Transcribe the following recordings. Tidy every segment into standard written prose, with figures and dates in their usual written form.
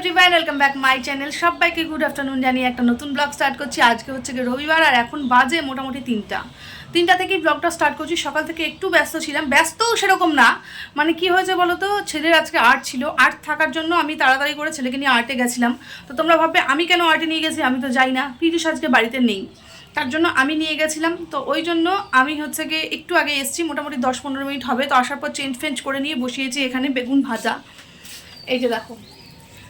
Everyone, welcome back my channel. সবাইকে good afternoon জানিয়ে একটা নতুন ব্লগ স্টার্ট করছি। আজকে হচ্ছে গিয়ে রবিবার আর এখন বাজে মোটামুটি তিনটা থেকেই ব্লগটা স্টার্ট করছি। সকাল থেকে একটু ব্যস্ত ছিলাম, ব্যস্তও সেরকম না, মানে কি হয়েছে বলো তো, ছেলের আজকে আর্ট ছিল, আর্ট থাকার জন্য আমি তাড়াতাড়ি করে ছেলেকে নিয়ে আর্টে গেছিলাম। তো তোমরা ভাববে আমি কেন আর্টে নিয়ে গেছি, আমি তো যাই না, পিরিশ আজকে বাড়িতে নেই, তার জন্য আমি নিয়ে গেছিলাম। তো ওই জন্য আমি হচ্ছে গিয়ে একটু আগে এসেছি, মোটামুটি 10-15 মিনিট হবে। তো আসার পর চেঞ্জ ফেঞ্জ করে নিয়ে বসিয়েছি এখানে বেগুন ভাজা। এই যে দেখো,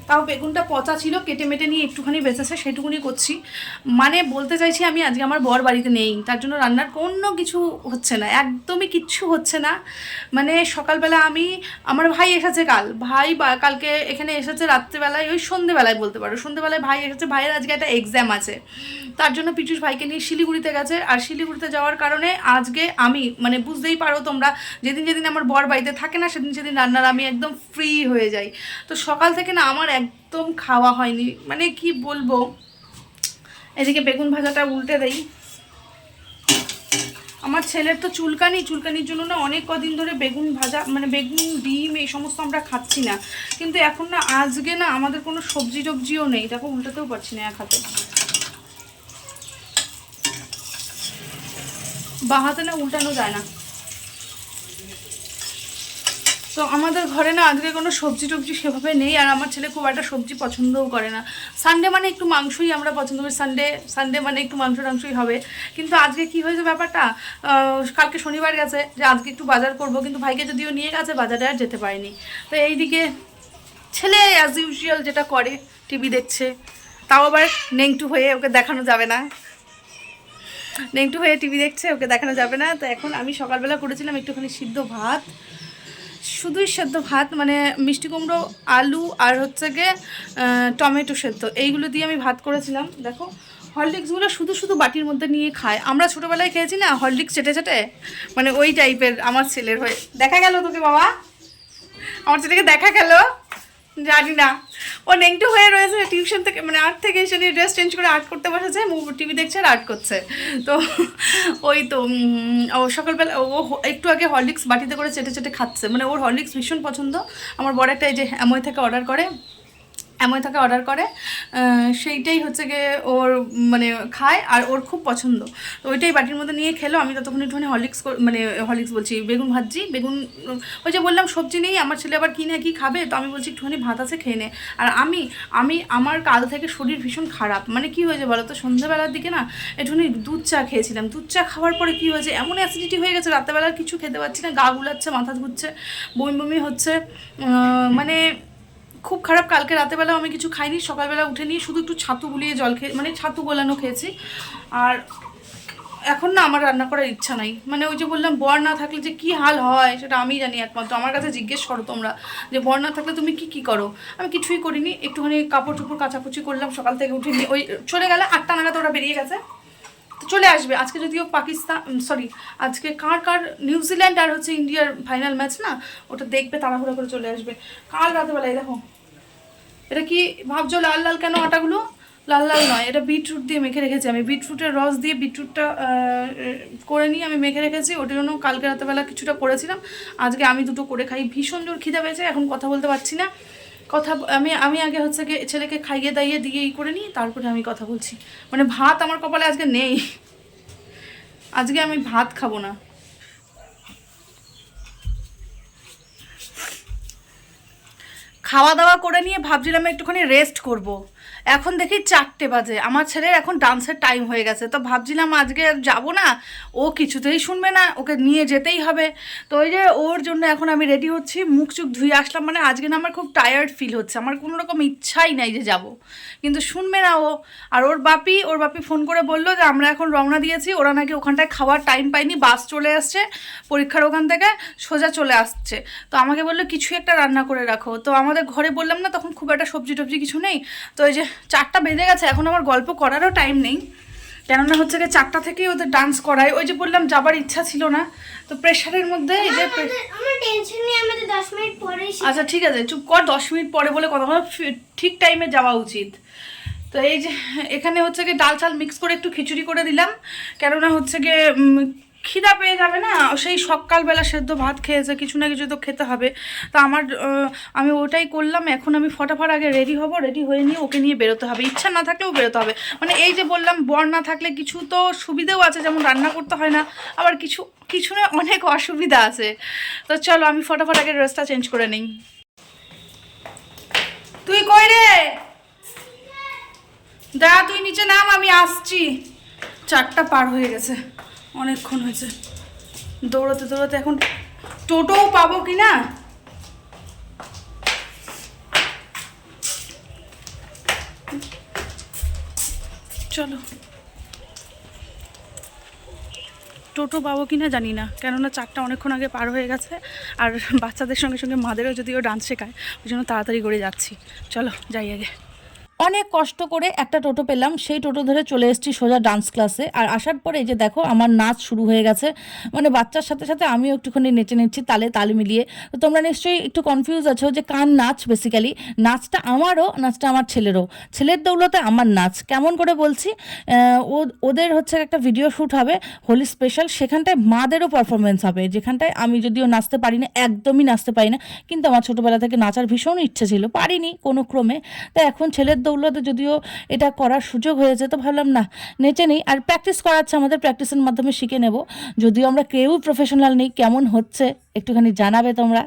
তাও বেগুনটা পচা ছিল, কেটে মেটে নিয়ে একটুখানি বেঁচেছে, সেটুকুনি করছি। মানে বলতে চাইছি আমি আজকে আমার বর বাড়িতে নেই, তার জন্য রান্নার কোনো কিছু হচ্ছে না, একদমই কিচ্ছু হচ্ছে না। মানে সকালবেলা আমার ভাই এসেছে কালকে এখানে এসেছে রাত্রেবেলায়, ওই সন্ধেবেলায় বলতে পারো, সন্ধেবেলায় ভাই এসেছে। ভাইয়ের আজকে একটা এক্সাম আছে, তার জন্য পিচুস ভাইকে নিয়ে শিলিগুড়িতে গেছে। আর শিলিগুড়িতে যাওয়ার কারণে আজকে আমি, মানে বুঝতেই পারো তোমরা, যেদিন যেদিন আমার বর বাড়িতে থাকে না সেদিন সেদিন রান্নার আমি একদম ফ্রি হয়ে যাই। তো সকাল থেকে না আমার একদম খাওয়া হয়নি, মানে কি বলবো। এদিকে বেগুন ভাজাটা উল্টে দেই। আমার ছেলের তো চুলকানির জন্য না অনেক কদিন ধরে বেগুন ভাজা, মানে বেগুন ডিম এই সমস্ত আমরা খাচ্ছি না। কিন্তু এখন না আজকে না আমাদের কোনো সবজি টবজিও নেই, দেখো উল্টাতেও পারছি না এক হাতে, বা হাতে না উল্টানো যায় না। তো আমাদের ঘরে না আজকে কোনো সবজি টবজি সেভাবে নেই, আর আমার ছেলে খুব একটা সবজি পছন্দও করে না। সানডে মানে একটু মাংসই আমরা পছন্দ করি, সানডে মানে একটু মাংসই হবে। কিন্তু আজকে কি হয়েছে ব্যাপারটা, কালকে শনিবার গেছে যে আজকে একটু বাজার করব, কিন্তু ভাইকে যদিও নিয়ে গেছে বাজারে আর যেতে পারিনি। তো এইদিকে ছেলে অ্যাজ ইউজুয়াল যেটা করে, টিভি দেখছে, তাও আবার নেংটু হয়ে, ওকে দেখানো যাবে না, নেংটু হয়ে টিভি দেখছে, ওকে দেখানো যাবে না। তো এখন আমি সকালবেলা করেছিলাম একটুখানি সিদ্ধ ভাত, শুধুই সেদ্ধ ভাত, মানে মিষ্টি কুমড়ো, আলু আর হচ্ছে গিয়ে টমেটো সেদ্ধ, এইগুলো দিয়ে আমি ভাত করেছিলাম। দেখো হরলিক্সগুলো শুধু শুধু বাটির মধ্যে নিয়ে খায়, আমরা ছোটোবেলায় খেয়েছি না হরলিক্স চেটে চেটে, মানে ওই টাইপের আমার ছেলের হয়ে। দেখা গেল তোকে বাবা, আমার ছেলেকে দেখা গেল, জানি না, ও নেংটু হয়ে রয়েছে টিউশন থেকে, মানে আর্ট থেকে এসে নিয়ে ড্রেস চেঞ্জ করে আর্ট করতে বসেছে, টিভি দেখছে আর আর্ট করছে। তো ওই তো ও সকালবেলা ও একটু আগে হরলিক্স বাটিতে করে চেটে চেটে খাচ্ছে, মানে ওর হরলিক্স ভীষণ পছন্দ। আমার বড় একটা এই যে অ্যামোয় থেকে অর্ডার করে সেইটাই হচ্ছে গিয়ে ওর, মানে খায় আর ওর খুব পছন্দ। তো ওইটাই বাটির মধ্যে নিয়ে খেলো। আমি ততক্ষণ একটুখানি হরলিক্স বলছি, বেগুন ভাজি, বেগুন, ওই যে বললাম সবজি নেই, আমার ছেলে আবার কিনে কি খাবে, তো আমি বলছি একটুখানি ভাত আছে খেয়ে নে। আর আমার কাল থেকে শরীর ভীষণ খারাপ, মানে কি হয়েছে বলো তো, সন্ধ্যাবেলার দিকে না একটুখানি দুধ চা খেয়েছিলাম, দুধ চা খাওয়ার পরে কি হয়েছে, এমন অ্যাসিডিটি হয়ে গেছে, রাত্রেবেলার কিছু খেতে পারছি না, গা গুলাচ্ছে, মাথা ঘুরছে, বমি বমি হচ্ছে, মানে খুব খারাপ। কালকে রাতেবেলাও আমি কিছু খাইনি, সকালবেলা উঠে নিয়ে শুধু একটু ছাতু গুলিয়ে জল খেয়ে, মানে ছাতু গোলানো খেয়েছি। আর এখন না আমার রান্না করার ইচ্ছা নাই, মানে ওই যে বললাম বর না থাকলে যে কি হাল হয় সেটা আমি জানি একমাত্র। আমার কাছে জিজ্ঞেস করো তোমরা যে বর না থাকলে তুমি কি করো, আমি কিছুই করিনি, একটুখানি কাপড় চোপড় কাচাকুচি করলাম, সকাল থেকে উঠে নিয়ে ওই চলে গেলে 8টা নাগাদ ওরা বেরিয়ে গেছে, তো চলে আসবে। আজকে যদিও আজকে কার নিউজিল্যান্ড আর হচ্ছে ইন্ডিয়ার ফাইনাল ম্যাচ না, ওটা দেখবে, তাড়াহুড়া করে চলে আসবে। কাল রাতেবেলায় দেখো, এটা কি ভাবছো লাল লাল কেন আটাগুলো, লাল লাল নয়, এটা বিটরুট দিয়ে মেখে রেখেছি আমি, বিটরুটের রস দিয়ে বিটরুটটা করে নিয়ে আমি মেখে রেখেছি, ওটার জন্য কালকে রাতেবেলা কিছুটা করেছিলাম, আজকে আমি দুটো করে খাই। ভীষণ জোর খিদে পেয়েছে, এখন কথা বলতে পারছি না, আমি আগে হচ্ছে গিয়ে ছেলেকে খাইয়ে দাইয়ে দিয়ে করে নিই, তারপরে আমি কথা বলছি। মানে ভাত আমার কপালে আজকে নেই, আজকে আমি ভাত খাবো না। খাওয়া দাওয়া করে নিয়ে ভাবছিলাম একটুখানি রেস্ট করব। এখন দেখি 4টে বাজে, আমার ছেলের এখন ডান্সের টাইম হয়ে গেছে। তো ভাবছিলাম আজকে যাব না, ও কিছুতেই শুনবে না, ওকে নিয়ে যেতেই হবে। তো ওই যে ওর জন্য এখন আমি রেডি হচ্ছি, মুখ চুখ ধুয়ে আসলাম, মানে আজকে না আমার খুব টায়ার্ড ফিল হচ্ছে, আমার কোনো রকম ইচ্ছাই নাই যে যাব, কিন্তু শুনবে না ও। আর ওর বাপি ফোন করে বললো যে আমরা এখন রওনা দিয়েছি, ওরা নাকি ওখানটায় খাওয়ার টাইম পায়নি, বাস চলে আসছে পরীক্ষার ওখান থেকে সোজা চলে আসছে। তো আমাকে বললো কিছু একটা রান্না করে রাখো। তো আমাদের ঘরে বললাম না তখন খুব একটা সবজি টবজি কিছু নেই। তো ওই যে 4টা বেজে গেছে, এখন আমার গল্প করারও টাইম নেই, কেননা হচ্ছে গিয়ে 4টা থেকেই ওদের ডান্স করায়। ওই যে বললাম যাবার ইচ্ছা ছিল না, তো প্রেশারের মধ্যে এই যে আচ্ছা ঠিক আছে চুপ কর, 10 মিনিট পরে বলে কথা বলা, ঠিক টাইমে যাওয়া উচিত। তো এই যে এখানে হচ্ছে গিয়ে ডাল চাল মিক্স করে একটু খিচুড়ি করে দিলাম, কেননা হচ্ছে গিয়ে খিদা পেয়ে যাবে না, সেই সকালবেলা সেদ্ধ ভাত খেয়েছে, কিছু না কিছু তো খেতে হবে। তা আমি ওটাই করলাম। এখন আমি ফটাফট আগে রেডি হব, রেডি হয়ে নিয়ে ওকে নিয়ে বেরোতে হবে, ইচ্ছা না থাকলেও বেরোতে হবে। মানে এই যে বললাম বর না থাকলে কিছু তো সুবিধেও আছে, যেমন রান্না করতে হয় না, আবার কিছু না অনেক অসুবিধা আছে। তো চলো আমি ফটাফট আগে ড্রেসটা চেঞ্জ করে নিই। তুই কই রে? দা তুই নিচে নাম, আমি আসছি। 4টা পার হয়ে গেছে, অনেকক্ষণ হয়েছে দৌড়াতে দৌড়াতে। এখন টোটোও পাবো কি না, চলো টোটো পাবো কি না জানি না, কেননা 4টা অনেকক্ষণ আগে পার হয়ে গেছে। আর বাচ্চাদের সঙ্গে সঙ্গে মাদেরও যদিও ডান্স শেখায়, ওই জন্য তাড়াতাড়ি করে যাচ্ছি। চলো যাই আগে। অনেক কষ্ট করে একটা টোটো পেলাম, সেই টোটো ধরে চলে এসেছি সোজা ডান্স ক্লাসে। আর আসার পরে এই যে দেখো আমার নাচ শুরু হয়ে গেছে, মানে বাচ্চার সাথে সাথে আমিও একটুখানি নেচে নিচ্ছি তালে তাল মিলিয়ে। তো তোমরা নিশ্চয়ই একটু কনফিউজ আছো যে কার নাচ। বেসিক্যালি নাচটা আমারও, নাচটা আমার ছেলেরও, ছেলের দৌলতে আমার নাচ। কেমন করে বলছি, ওদের হচ্ছে একটা ভিডিও শ্যুট হবে হোলি স্পেশাল, সেখানটায় মাদেরও পারফরমেন্স হবে, যেখানটায় আমি যদিও নাচতে পারি না, একদমই নাচতে পারি না, কিন্তু আমার ছোটোবেলা থেকে নাচার ভীষণ ইচ্ছে ছিল, পারিনি কোনো ক্রমে। তো এখন ছেলের দৌলতে যদিও এটা করার সুযোগ হয়েছে, তো ভাবলাম না নেচে নেই। আর প্র্যাকটিস করাচ্ছে আমাদের, প্র্যাকটিসের মাধ্যমে শিখে নেব, যদিও আমরা কেউ প্রফেশনাল নেই। কেমন হচ্ছে একটুখানি জানাবে তোমরা।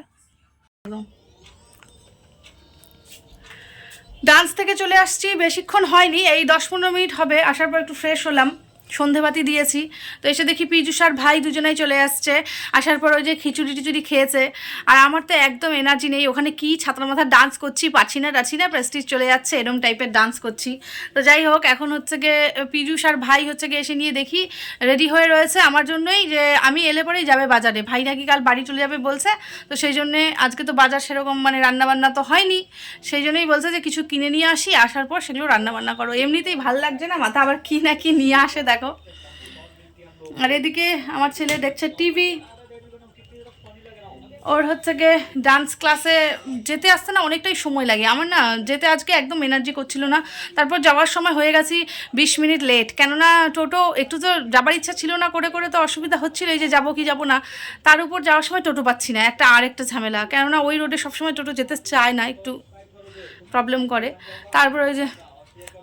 ডান্স থেকে চলে আসছি, বেশিক্ষণ হয়নি, এই 10-15 মিনিট হবে। আসার পর একটু ফ্রেশ হলাম, সন্ধেবাতি দিয়েছি। তো এসে দেখি পীযূষ আর ভাই দুজনেই চলে আসছে। আসার পর ওই যে খিচুড়ি টিচুড়ি খেয়েছে। আর আমার তো একদম এনার্জি নেই, ওখানে কি ছাত্র মাথা ডান্স করছি, পাচ্ছি না প্রেস্টিজ চলে যাচ্ছে, এরকম টাইপের ডান্স করছি। তো যাই হোক, এখন হচ্ছে গিয়ে পীযূষ আর ভাই হচ্ছে গিয়ে এসে নিয়ে দেখি রেডি হয়ে রয়েছে আমার জন্যই, যে আমি এলে পরেই যাবে বাজারে। ভাই নাকি কাল বাড়ি চলে যাবে বলছে, তো সেই জন্যে আজকে তো বাজার সেরকম মানে রান্নাবান্না তো হয়নি, সেই জন্যই বলছে যে কিছু কিনে নিয়ে আসি, আসার পর সেগুলো রান্নাবান্না করো। এমনিতেই ভাল লাগছে না মাথা, আবার কি না কি নিয়ে আসে দেখো। আর এদিকে আমার ছেলে দেখছে টিভি। ওর হচ্ছে গিয়ে ডান্স ক্লাসে যেতে আসতে না অনেকটাই সময় লাগে, আমার না যেতে আজকে একদম এনার্জি করছিল না। তারপর যাওয়ার সময় হয়ে গেছি 20 মিনিট লেট, কেননা টোটো একটু তো যাবার ইচ্ছা ছিল না, করে করে তো অসুবিধা হচ্ছিল, এই যে যাবো কি যাবো না। তার উপর যাওয়ার সময় টোটো পাচ্ছি না, আরেকটা ঝামেলা, কেননা ওই রোডে সবসময় টোটো যেতে চায় না, একটু প্রবলেম করে। তারপর ওই যে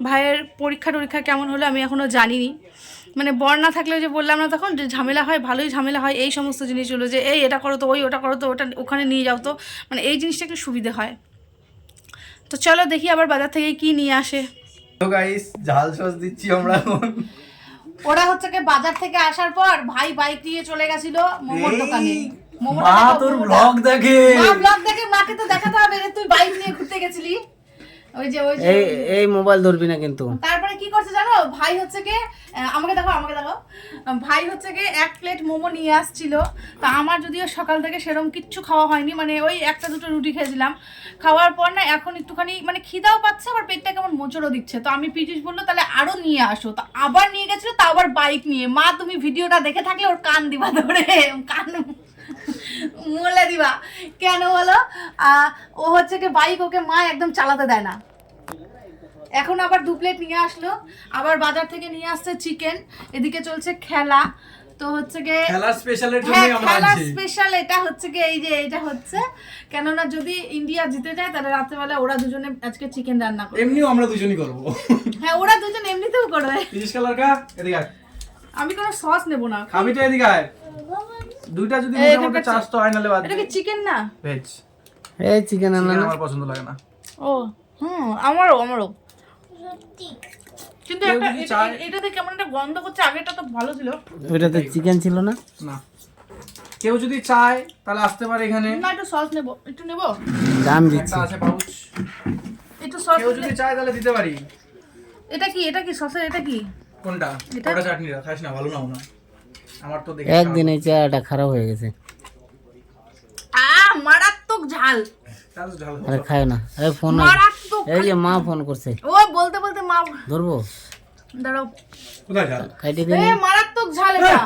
ভাইয়ের পরীক্ষা কেমন হলো আমি এখনও জানিনি, মানে বর না থাকলে যে বললাম না তখন যে ঝামেলা হয়, ভালোই ঝামেলা হয়, এই সমস্ত জিনিসগুলো যে এই এটা করো তো, ওই ওটা করো তো, ওটা ওখানে নিয়ে যাও তো, মানে এই জিনিসটা একটু সুবিধে হয়। তো চলো দেখি আবার বাজার থেকে কি নিয়ে আসে। তো গাইস ঝাল সস দিচ্ছি আমরা। ওরা হচ্ছে কি বাজার থেকে আসার পর ভাই বাইক নিয়ে চলে গেছিল মোমোর দোকানে। মা তোর ব্লগ দেখে, মাকে তো দেখাতে হবে যে তুই বাইক নিয়ে ঘুরতে গেছিলি। ওই যে এই মোবাইল ধরবি না কিন্তু। তারপরে কি করছে জানো, ভাই হচ্ছে কি আমাকে দেখো ভাই হচ্ছে কি 1 প্লেট মোমো নিয়ে আসছিল। তা আমার যদিও সকাল থেকে সেরকম কিচ্ছু খাওয়া হয়নি, মানে ওই 1-2 রুটি খেয়েছিলাম। খাওয়ার পর না এখন একটুখানি মানে খিদাও পাচ্ছে, আবার পেটটা কেমন মোচড়ও দিচ্ছে। তো আমি পীযূষ বললো তাহলে আরো নিয়ে আসো, তো আবার নিয়ে গেছিল, তা আবার বাইক নিয়ে। মা তুমি ভিডিওটা দেখে থাকলে ওর কান দিবা ধরে, কান মোলে দিবা কেন বলো, ও হচ্ছে কি বাইক ওকে মা একদম চালাতে দেয় না। এখন আবার 2 প্লেট নিয়ে আসলো, আবার বাজার থেকে নিয়ে আসছে চিকেন। এদিকে চলছে খেলা, তো হচ্ছে কি খেলা স্পেশালের জন্যই আমরা খেলা আছি। স্পেশাল এটা হচ্ছে কি এই যে এটা হচ্ছে, কেননা যদি ইন্ডিয়া জিতে যায় তাহলে রাত্রেবেলা ওরা দুজনে আজকে চিকেন রান্না করবে। এমনিও আমরা দুজনই করব। হ্যাঁ ওরা দুজন এমনিতেও করবে। তিরিশ কালার কা এদিকে আয়। আমি কোনো সস নেব না, আমি তো এদিকে আয়। দুইটা যদি মোটামুটি চাস তো আয়, নালে বাদ এটা কি চিকেন না ভেজ। এই চিকেন আনা না, আমার পছন্দ লাগে না। ও আমারও কিন্তু কেউ একটা যদি চায়- এটাতে কেমন একটা গন্ধ করছে, আগেটা তো ভালো ছিল। ওইটাতে চিকেন ছিল না। না, কেউ যদি চায় তাহলে আসতে পারে এখানে। না একটু সস নেব, একটু নেব, দাম একটা দিচ্ছি। আছে পাউচ, একটু সস। কেউ যদি চায় তাহলে দিতে পারি। এটা কি সসের, এটা কি? কোনটা? এটা? ওটা চাটনিটা খাস না, ভালো নাও না। আমার তো দেখে একদিন এই চাটা খারাপ হয়ে গেছে। মারাত্মক ঝাল। ঝাল ঝাল। আরে খায় না, আরে ফোন মারাত্মক। এই যে মা ফোন করছে, ও বলতে বলতে মা ধরবো দাঁড়াও, কোথায় ঝাল? খাইতে দিন। মারাত্মক ঝাল এটা।